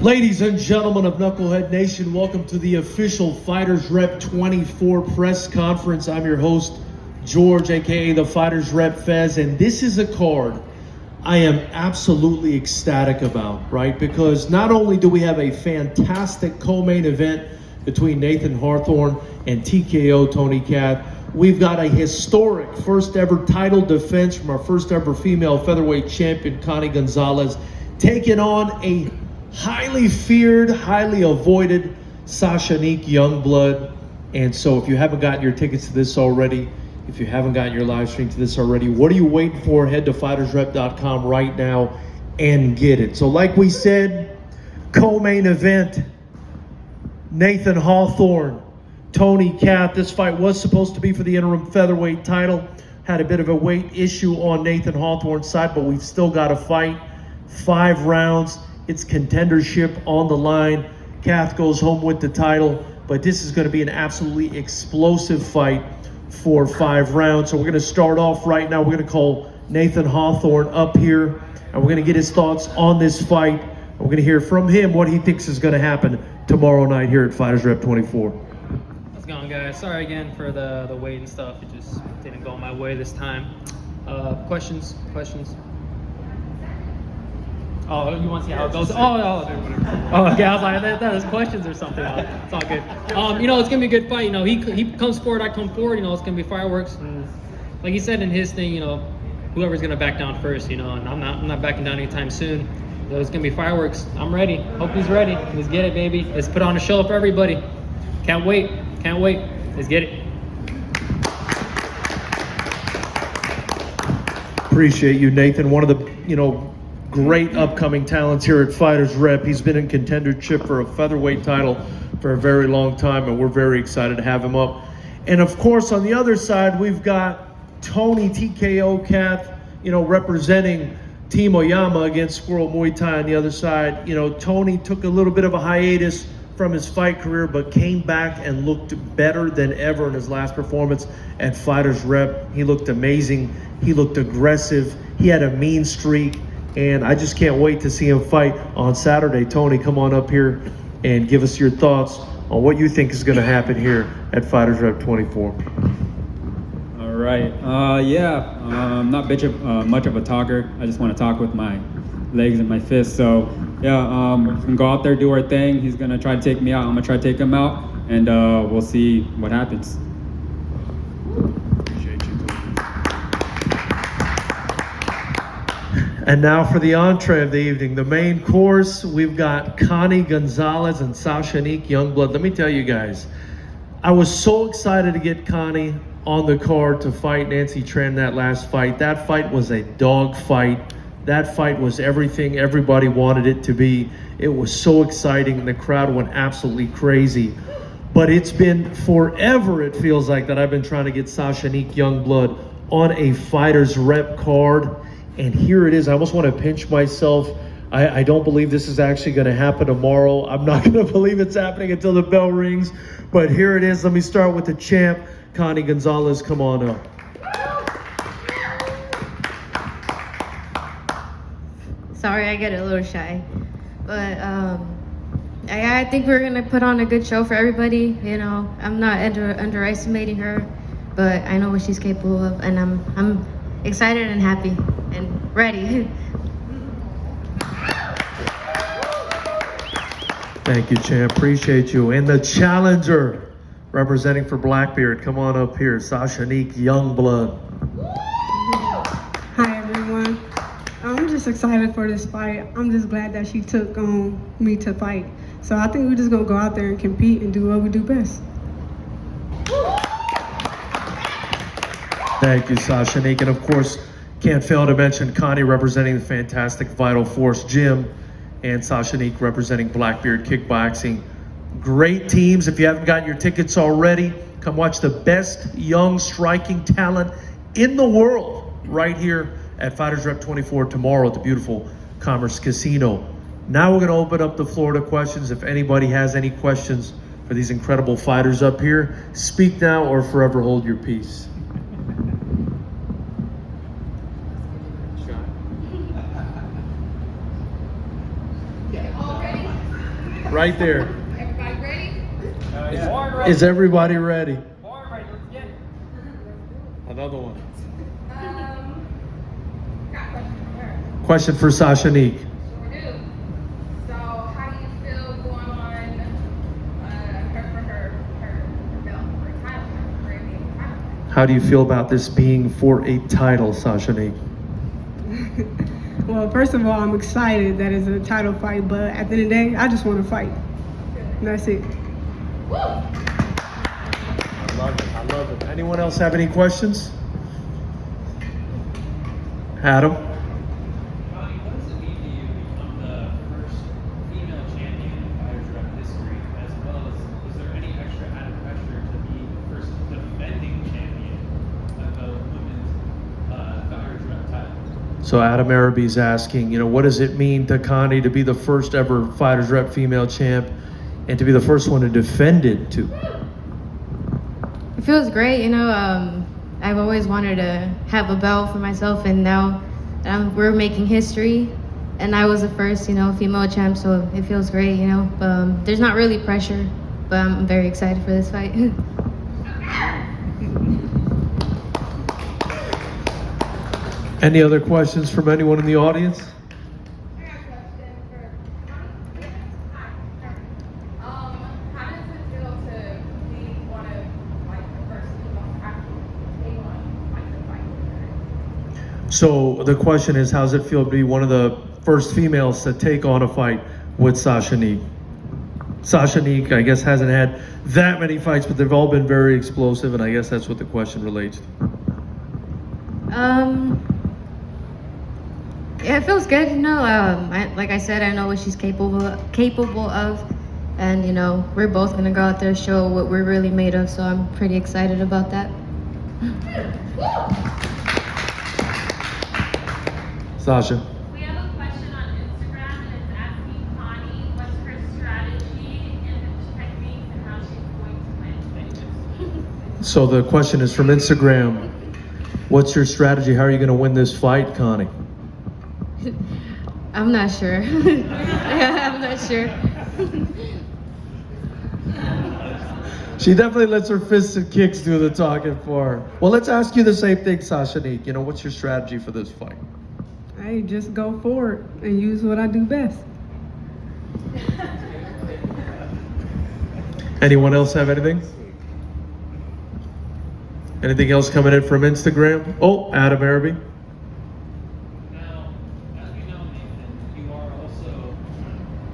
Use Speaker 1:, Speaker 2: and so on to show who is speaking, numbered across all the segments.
Speaker 1: Ladies and gentlemen of Knucklehead Nation, welcome to the official Fighters Rep 24 press conference. I'm your host, George, aka the Fighters Rep Fez, and this is a card I am absolutely ecstatic about, right? Because not only do we have a fantastic co-main event between Nathan Hawthorne and TKO Tony Kath, we've got a historic first ever title defense from our first ever female featherweight champion, Connie Gonzalez, taking on a highly feared, highly avoided Sashanique Youngblood. And so if you haven't gotten your tickets to this already, if you haven't gotten your live stream to this already, what are you waiting for? Head to FightersRep.com right now and get it. So like we said, co-main event, Nathan Hawthorne, Tony Kath. This fight was supposed to be for the interim featherweight title. Had a bit of a weight issue on Nathan Hawthorne's side, but we've still got a fight. 5 rounds. It's contendership on the line. Kath goes home with the title, but this is going to be an absolutely explosive fight for 5 rounds. So we're going to start off right now. We're going to call Nathan Hawthorne up here, and we're going to get his thoughts on this fight. And we're going to hear from him what he thinks is going to happen tomorrow night here at Fighters Rep 24.
Speaker 2: How's it going, guys? Sorry again for the weight and stuff. It just didn't go my way this time. Questions? Oh, you want to see how it goes? Oh, okay. I was like, that was questions or something. It's all good. It's gonna be a good fight. He comes forward, I come forward. It's gonna be fireworks. And like he said in his thing, whoever's gonna back down first. And I'm not backing down anytime soon. So it's gonna be fireworks. I'm ready. Hope he's ready. Let's get it, baby. Let's put on a show for everybody. Can't wait. Let's get it.
Speaker 1: Appreciate you, Nathan. One of the, great upcoming talents here at Fighters Rep. He's been in contendership for a featherweight title for a very long time, and we're very excited to have him up. And of course, on the other side, we've got Tony TKO Kath, representing Team Oyama against Squirrel Muay Thai on the other side. Tony took a little bit of a hiatus from his fight career, but came back and looked better than ever in his last performance at Fighters Rep. He looked amazing. He looked aggressive. He had a mean streak. And I just can't wait to see him fight on Saturday. Tony, come on up here and give us your thoughts on what you think is going to happen here at Fighters Rep 24.
Speaker 3: All right. I'm not much of a talker. I just want to talk with my legs and my fists. So, we can go out there, do our thing. He's going to try to take me out. I'm going to try to take him out, and we'll see what happens.
Speaker 1: And now for the entree of the evening, the main course, we've got Connie Gonzalez and Sashanique Youngblood. Let me tell you guys, I was so excited to get Connie on the card to fight Nancy Tran in that last fight. That fight was a dog fight. That fight was everything everybody wanted it to be. It was so exciting, and the crowd went absolutely crazy. But it's been forever, it feels like, that I've been trying to get Sashanique Youngblood on a Fighters Rep card. And here it is. I almost want to pinch myself. I don't believe this is actually going to happen tomorrow. I'm not going to believe it's happening until the bell rings. But here it is. Let me start with the champ, Connie Gonzalez. Come on up.
Speaker 4: Sorry, I get a little shy. But I think we're going to put on a good show for everybody. I'm not underestimating her, but I know what she's capable of. And I'm excited and happy and ready.
Speaker 1: Thank you, champ. Appreciate you. And the challenger representing for Blackbeard, come on up here, Sashanique Youngblood.
Speaker 5: Hi, everyone. I'm just excited for this fight. I'm just glad that she took me to fight. So I think we're just going to go out there and compete and do what we do best.
Speaker 1: Thank you, Sashanique. And of course, can't fail to mention Connie representing the fantastic Vital Force Gym, and Sashanique representing Blackbeard Kickboxing. Great teams. If you haven't gotten your tickets already, come watch the best young striking talent in the world right here at Fighters Rep 24 tomorrow at the beautiful Commerce Casino. Now we're going to open up the floor to questions. If anybody has any questions for these incredible fighters up here, speak now or forever hold your peace. Right there.
Speaker 6: Everybody ready?
Speaker 1: Is everybody ready?
Speaker 2: Let's get it.
Speaker 1: Another one.
Speaker 6: Got a question for her.
Speaker 1: Question for Sashanique.
Speaker 6: Sure do. So, how do you feel going on her belt, her title, her brand new title?
Speaker 1: How do you feel about this being for a title, Sashanique?
Speaker 5: Well, first of all, I'm excited that it's a title fight, but at the end of the day, I just want to fight. And that's it.
Speaker 6: Woo!
Speaker 1: I love it. I love it. Anyone else have any questions? Adam?
Speaker 7: Connie, what does it mean to you to become the first female champion in FightersRep history, as well as is there any extra added pressure to be the first defending champion of the women's FightersRep title?
Speaker 1: So Adam Araby's asking, what does it mean to Connie to be the first ever FightersRep female champ and to be the first one to defend it too?
Speaker 4: It feels great, I've always wanted to have a belt for myself, and now we're making history, and I was the first, female champ, so it feels great, there's not really pressure, but I'm very excited for this fight.
Speaker 1: Any other questions from anyone in the audience?
Speaker 6: I got a question for Connie. Hi. How does it feel to be one of the first people to actually take on the fight?
Speaker 1: So the question is, how does it feel to be one of the first females to take on a fight with Sashanique? Sashanique, I guess, hasn't had that many fights, but they've all been very explosive, and I guess that's what the question relates to.
Speaker 4: Yeah, it feels good, like I said, I know what she's capable of, and we're both gonna go out there and show what we're really made of, so I'm pretty excited about that.
Speaker 1: Sasha?
Speaker 8: We have a question on Instagram, and it's asking Connie what's her strategy and techniques and how she's going to win.
Speaker 1: So the question is from Instagram. What's your strategy? How are you going to win this fight, Connie?
Speaker 4: I'm not sure. I'm not sure.
Speaker 1: She definitely lets her fists and kicks do the talking for her. Well, let's ask you the same thing, Sashanique. What's your strategy for this fight?
Speaker 5: Hey, just go forward and use what I do best.
Speaker 1: Anyone else have anything? Anything else coming in from Instagram? Oh, Adam Araby.
Speaker 7: Now, as we know, Nathan, you are also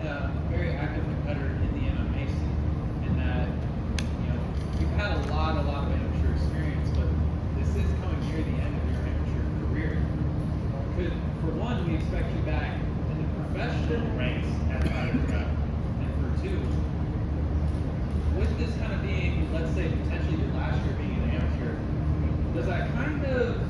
Speaker 7: a very active competitor in the MMA scene, in that you've had a lot of amateur experience, but this is coming near the end of your amateur career. For one, we expect you back in the professional ranks at FightersRep, and for two, with this kind of being, let's say, potentially your last year being an amateur, does that kind of,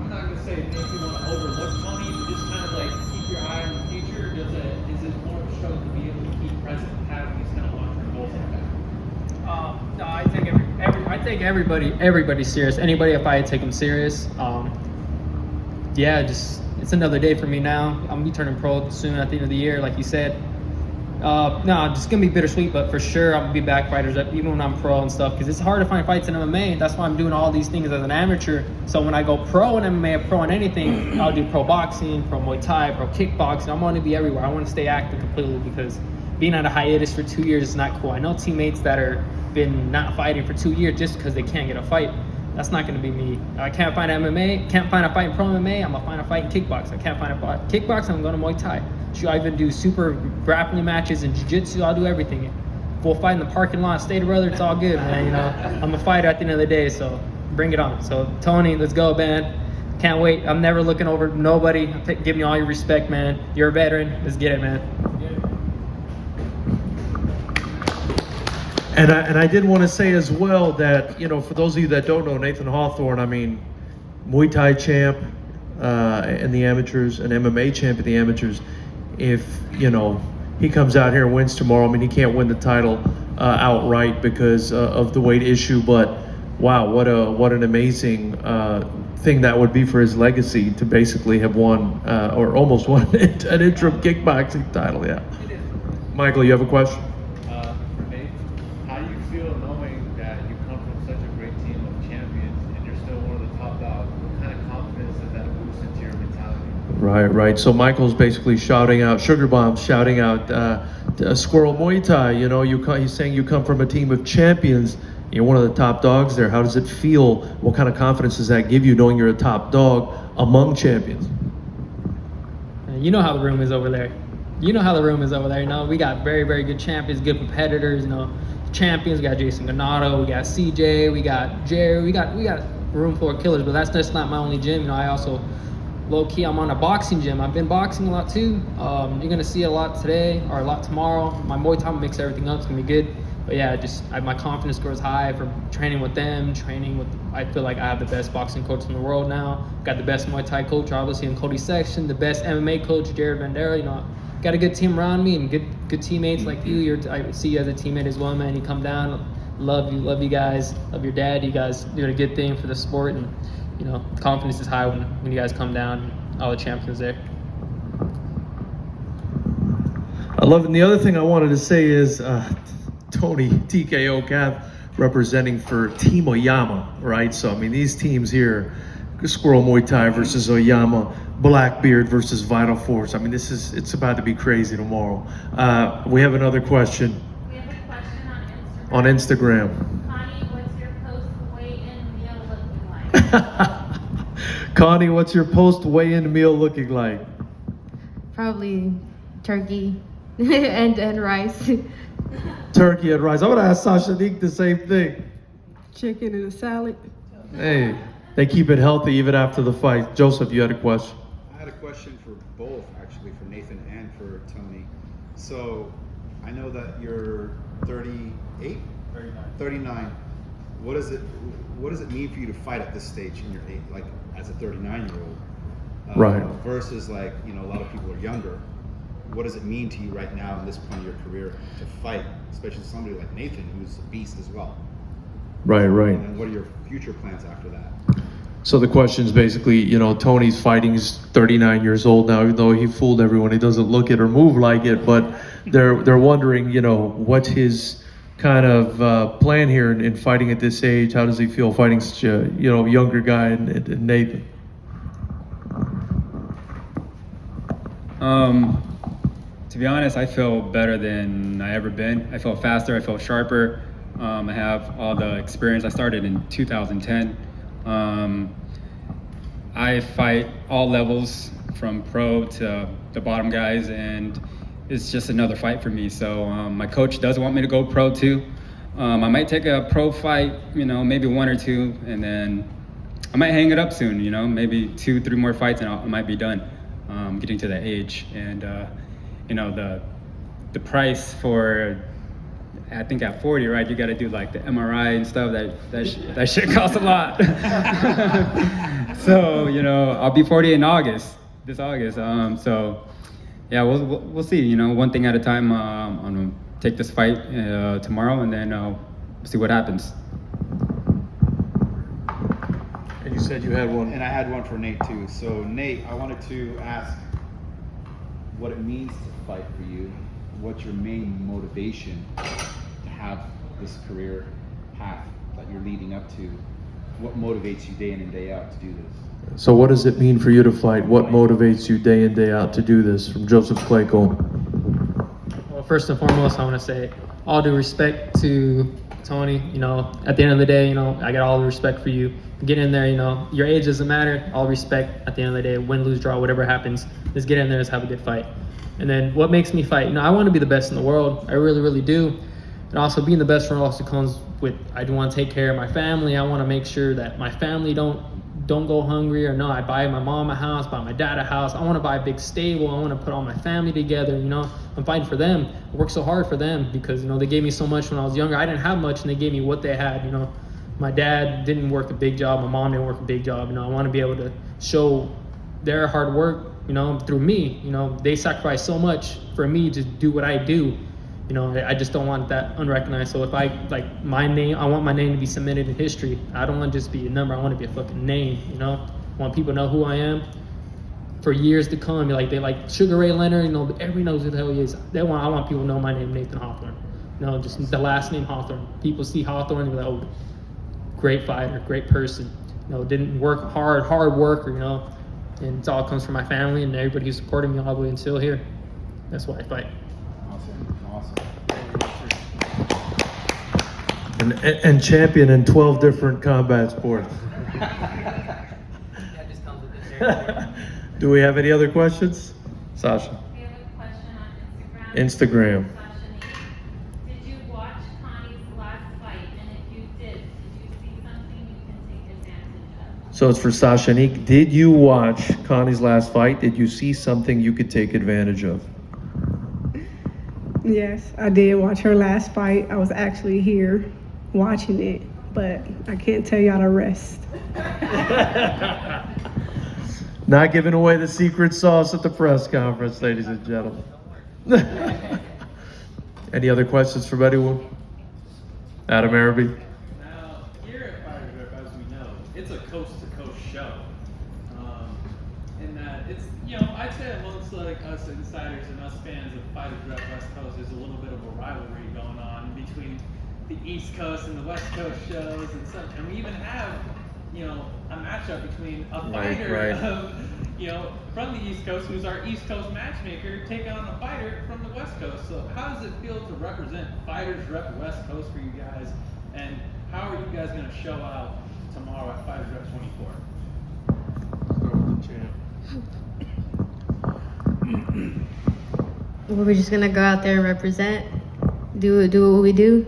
Speaker 7: I'm not going to say make you want to overlook Tony, but just kind of like keep your eye on the future? Is it more of a struggle to be able to keep present and have these kind of long-term goals like that?
Speaker 2: No, I take everybody serious. Anybody, if I take them serious, it's another day for me now. I'm gonna be turning pro soon at the end of the year, like you said. No, it's gonna be bittersweet, but for sure I'm gonna be back FightersRep even when I'm pro and stuff, because it's hard to find fights in MMA. That's why I'm doing all these things as an amateur. So when I go pro in MMA or pro in anything, I'll do pro boxing, pro Muay Thai, pro kickboxing. I want to be everywhere. I want to stay active completely, because being on a hiatus for 2 years is not cool. I know teammates that are been not fighting for 2 years just because they can't get a fight. That's not going to be me. I can't find MMA, can't find a fight in pro MMA, I'm going to find a fight in kickboxing. I can't find a fight in kickboxing, I'm going to Muay Thai. I even do super grappling matches and jiu-jitsu, I'll do everything. If we'll fight in the parking lot, State brother, it's all good, man. I'm a fighter at the end of the day, so bring it on. So Tony, let's go, man. Can't wait. I'm never looking over nobody. I'm giving you all your respect, man. You're a veteran. Let's get it, man.
Speaker 1: And I did want to say as well that, for those of you that don't know, Nathan Hawthorne, Muay Thai champ in the amateurs, an MMA champ in the amateurs. If, he comes out here and wins tomorrow, he can't win the title outright because of the weight issue, but wow, what an amazing thing that would be for his legacy to basically have won or almost won an interim kickboxing title, yeah. Michael, you have a question?
Speaker 9: For Nate, how do you feel knowing that you come from such a great team of champions and you're still one of the top dogs? What kind of confidence does that boost into your mentality?
Speaker 1: Right. So Michael's basically shouting out, Sugar Bomb's shouting out, Squirrel Muay Thai. You know, he's saying you come from a team of champions. You're one of the top dogs there. How does it feel? What kind of confidence does that give you, knowing you're a top dog among champions?
Speaker 2: You know how the room is over there. You know, we got very, very good champions, good competitors. You know, champions. We got Jason Ganato, we got CJ, we got Jerry. We got a room full of killers. But that's just not my only gym. You know, I also low key, I'm on a boxing gym. I've been boxing a lot too. You're gonna see a lot today or a lot tomorrow. My Muay Thai mix everything up. It's gonna be good. But yeah, my confidence score is high from training with them. I feel like I have the best boxing coach in the world now. Got the best Muay Thai coach, obviously, in Cody Section. The best MMA coach, Jared Bandera. You know, got a good team around me and good teammates like you. I see you as a teammate as well, man. You come down, love you guys, love your dad. You guys doing a good thing for the sport, and you know, confidence is high when you guys come down. All the champions there.
Speaker 1: I love it. And the other thing I wanted to say is Tony TKO Cav representing for Team Oyama, right? So I mean, these teams here, Squirrel Muay Thai versus Oyama, Blackbeard versus Vital Force. I mean, it's about to be crazy tomorrow. We have another question
Speaker 8: We have a question
Speaker 1: on Instagram.
Speaker 8: Connie, what's your post-weigh-in meal looking like?
Speaker 1: Connie, what's your post weigh-in meal looking like?
Speaker 4: Probably turkey and rice.
Speaker 1: Turkey and rice. I'm gonna ask Sasha Nick the same thing.
Speaker 5: Chicken and a salad.
Speaker 1: Hey, they keep it healthy even after the fight. Joseph, you had a question.
Speaker 10: I had a question for both, actually, for Nathan and for Tony. So, I know that you're 38? 39. What does it mean for you to fight at this stage in your age, like as a 39-year-old?
Speaker 1: Right.
Speaker 10: Versus like, you know, a lot of people are younger. What does it mean to you right now in this point of your career to fight, especially somebody like Nathan, who's a beast as well?
Speaker 1: Right.
Speaker 10: And what are your future plans after that?
Speaker 1: So the question is basically, you know, Tony's fighting, he's 39 years old now, even though he fooled everyone. He doesn't look it or move like it, but they're wondering, you know, what's his kind of plan here in fighting at this age? How does he feel fighting such a, you know, younger guy and Nathan?
Speaker 3: To be honest, I feel better than I ever been. I feel faster, I feel sharper. I have all the experience. I started in 2010. I fight all levels from pro to the bottom guys, and it's just another fight for me. So my coach does want me to go pro too. I might take a pro fight, you know, maybe one or two, and then I might hang it up soon, you know, maybe 2-3 more fights and I might be done. Getting to that age, and you know, the price for, I think at 40, right, you got to do like the MRI and stuff. That shit costs a lot. So you know, I'll be 40 in this August. So yeah, we'll see. You know, one thing at a time. I'm gonna take this fight tomorrow, and then see what happens.
Speaker 1: And you said you had one.
Speaker 10: And I had one for Nate too. So Nate, I wanted to ask what it means to fight for you. What's your main motivation to have this career path that you're leading up to? What motivates you day in and day out to do this?
Speaker 1: So what does it mean for you to fight? What motivates you day in, day out to do this? From Joseph Clayco.
Speaker 2: Well, first and foremost, I want to say all due respect to Tony. You know, at the end of the day, you know, I got all the respect for you. Get in there, you know, your age doesn't matter. All respect at the end of the day, win, lose, draw, whatever happens, just get in there, just have a good fight. And then what makes me fight? You know, I want to be the best in the world. I really, really do. And also being the best friend also comes with, I do want to take care of my family. I want to make sure that my family don't go hungry, or no, I buy my mom a house, buy my dad a house. I want to buy a big stable. I want to put all my family together. You know, I'm fighting for them. I work so hard for them because, you know, they gave me so much when I was younger. I didn't have much, and they gave me what they had. You know, my dad didn't work a big job. My mom didn't work a big job. You know, I want to be able to show their hard work, you know, through me. You know, they sacrificed so much for me to do what I do. You know, I just don't want that unrecognized. So if I, like, my name, I want my name to be cemented in history. I don't want to just be a number. I want to be a fucking name, you know? I want people to know who I am. for years to come. Like they like Sugar Ray Leonard, you know, everybody knows who the hell he is. I want people to know my name, Nathan Hawthorne. You know, just the last name Hawthorne. People see Hawthorne and be like, oh, great fighter, great person. You know, didn't work hard worker, you know. And it all comes from my family and everybody who supported me all the way until here. That's why I fight.
Speaker 10: Awesome.
Speaker 1: And champion in 12 different combat sports.
Speaker 2: That just comes with the territory.
Speaker 1: Do we have any other questions? Sasha.
Speaker 8: We have a question on
Speaker 1: Instagram.
Speaker 8: Did you watch Connie's last fight? And if you did you see something you can take advantage of?
Speaker 1: So it's for Sasha Nick. Did you watch Connie's last fight? Did you see something you could take advantage of?
Speaker 5: Yes, I did watch her last fight. I was actually here watching it, but I can't tell y'all the rest.
Speaker 1: Not giving away the secret sauce at the press conference, ladies and gentlemen. Any other questions from anyone? Adam Araby?
Speaker 7: Now, here at FightersRep, as we know, it's a coast-to-coast show. In that it's, I'd say amongst like us insiders and us fans of FightersRep West Coast, there's a little bit of a rivalry going on between the East Coast and the West Coast shows and such. And we even have, a matchup between a fighter from the East Coast, who's our East Coast matchmaker, taking on a fighter from the West Coast. So how does it feel to represent FightersRep West Coast for you guys? And how are you guys going to show out tomorrow at FightersRep 24?
Speaker 4: Well, we're just gonna go out there and represent, do what we do.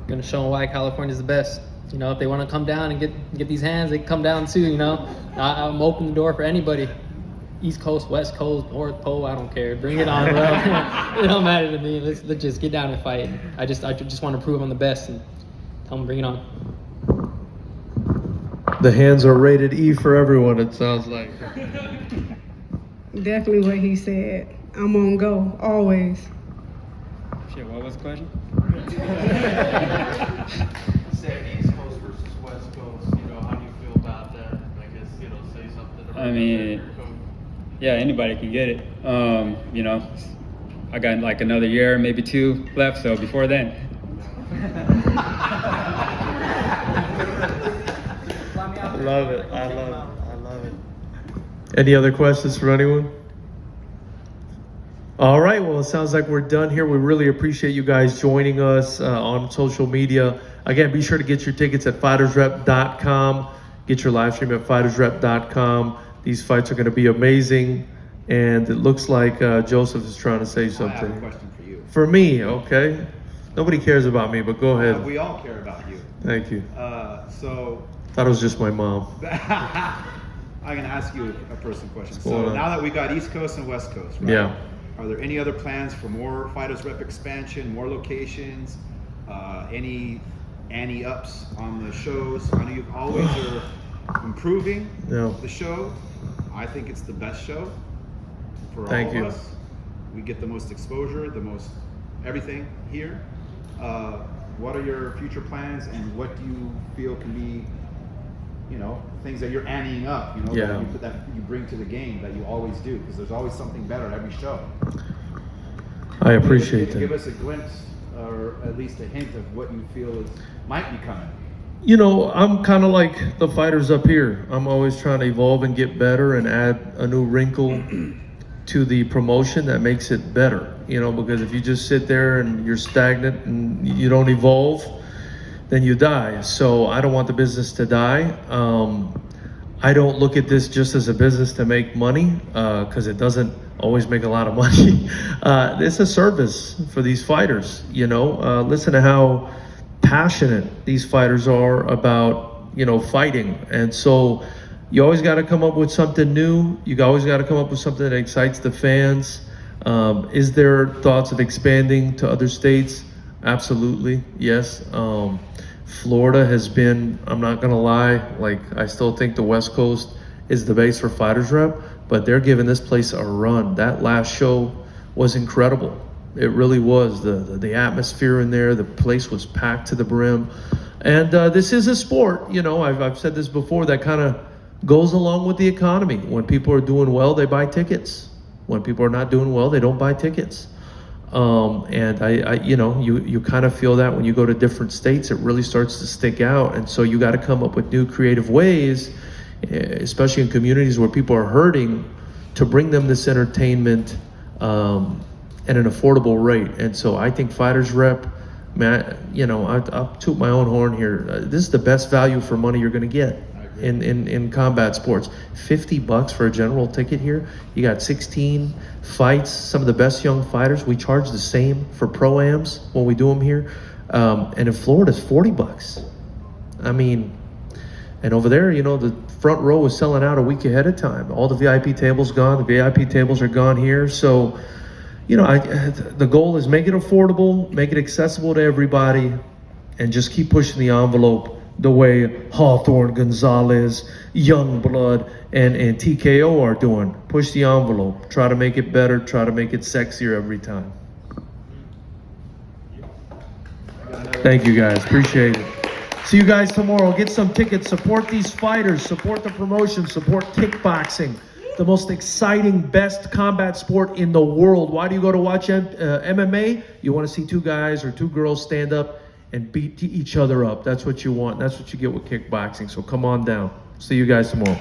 Speaker 2: Gonna show them why California's the best. If they want to come down and get these hands, they can come down too. I'm open the door for anybody. East Coast, West Coast, North Pole, I don't care. Bring it on, bro. It don't matter to me. Let's just get down and fight. I just want to prove I'm the best and tell them bring it on.
Speaker 1: The hands are rated E for everyone, it sounds like.
Speaker 5: Definitely what he said. I'm on go, always.
Speaker 3: Shit, what was the question?
Speaker 9: Say East Coast versus West Coast, how do you feel about that? I guess, say something about
Speaker 3: I mean, yeah, anybody can get it. I got like another year, maybe 2 left, so before then.
Speaker 1: I love it. Any other questions for anyone? All right, well, it sounds like we're done here. We really appreciate you guys joining us on social media. Again, be sure to get your tickets at FightersRep.com. Get your live stream at FightersRep.com. These fights are going to be amazing. And it looks like Joseph is trying to say something.
Speaker 10: I have a question for you.
Speaker 1: For me, okay. Nobody cares about me, but go ahead.
Speaker 10: We all care about you.
Speaker 1: Thank you.
Speaker 10: So
Speaker 1: Thought it was just my mom.
Speaker 10: I'm going to ask you a personal question.
Speaker 1: What's going
Speaker 10: So
Speaker 1: on?
Speaker 10: now that we got East Coast and West Coast, right?
Speaker 1: Yeah.
Speaker 10: Are there any other plans for more FightersRep expansion, more locations, any ups on the shows? I know you always are improving the show. I think it's the best show for
Speaker 1: Thank
Speaker 10: all
Speaker 1: you.
Speaker 10: of us. We get the most exposure, the most everything here. What are your future plans, and what do you feel can be, things that you're anteing up,
Speaker 1: Yeah.
Speaker 10: that you bring to the game that you always do, because there's always something better at every show.
Speaker 1: I appreciate
Speaker 10: Give
Speaker 1: that.
Speaker 10: us a glimpse, or at least a hint of what you feel might be coming.
Speaker 1: I'm kind of like the fighters up here. I'm always trying to evolve and get better and add a new wrinkle to the promotion that makes it better. Because if you just sit there and you're stagnant and you don't evolve, then you die. So I don't want the business to die. I don't look at this just as a business to make money, because it doesn't always make a lot of money. It's a service for these fighters. Listen to how passionate these fighters are about, fighting. And so you always got to come up with something new. You always got to come up with something that excites the fans. Is there thoughts of expanding to other states? Absolutely, yes. Florida has been, I'm not gonna lie, I still think the West Coast is the base for FightersRep, but they're giving this place a run. That last show was incredible. It really was. The atmosphere in there, the place was packed to the brim. And this is a sport, I've said this before, that kind of goes along with the economy. When people are doing well, they buy tickets. When people are not doing well, they don't buy tickets. And you kind of feel that when you go to different states, it really starts to stick out. And so you got to come up with new creative ways, especially in communities where people are hurting, to bring them this entertainment at an affordable rate. And so I think FightersRep, man, I'll toot my own horn here. This is the best value for money you're going to get in combat sports. $50 for a general ticket here. You got 16 fights, some of the best young fighters. We charge the same for pro-ams when we do them here. And in Florida, it's $40. I mean, and over there, the front row is selling out a week ahead of time. All the VIP tables gone. The VIP tables are gone here. So, the goal is make it affordable, make it accessible to everybody, and just keep pushing the envelope the way Hawthorne, Gonzalez, Youngblood, and TKO are doing. Push the envelope. Try to make it better. Try to make it sexier every time. Thank you, guys. Appreciate it. See you guys tomorrow. Get some tickets. Support these fighters. Support the promotion. Support kickboxing. The most exciting, best combat sport in the world. Why do you go to watch MMA? You want to see two guys or two girls stand up and beat each other up. That's what you want. That's what you get with kickboxing. So come on down. See you guys tomorrow.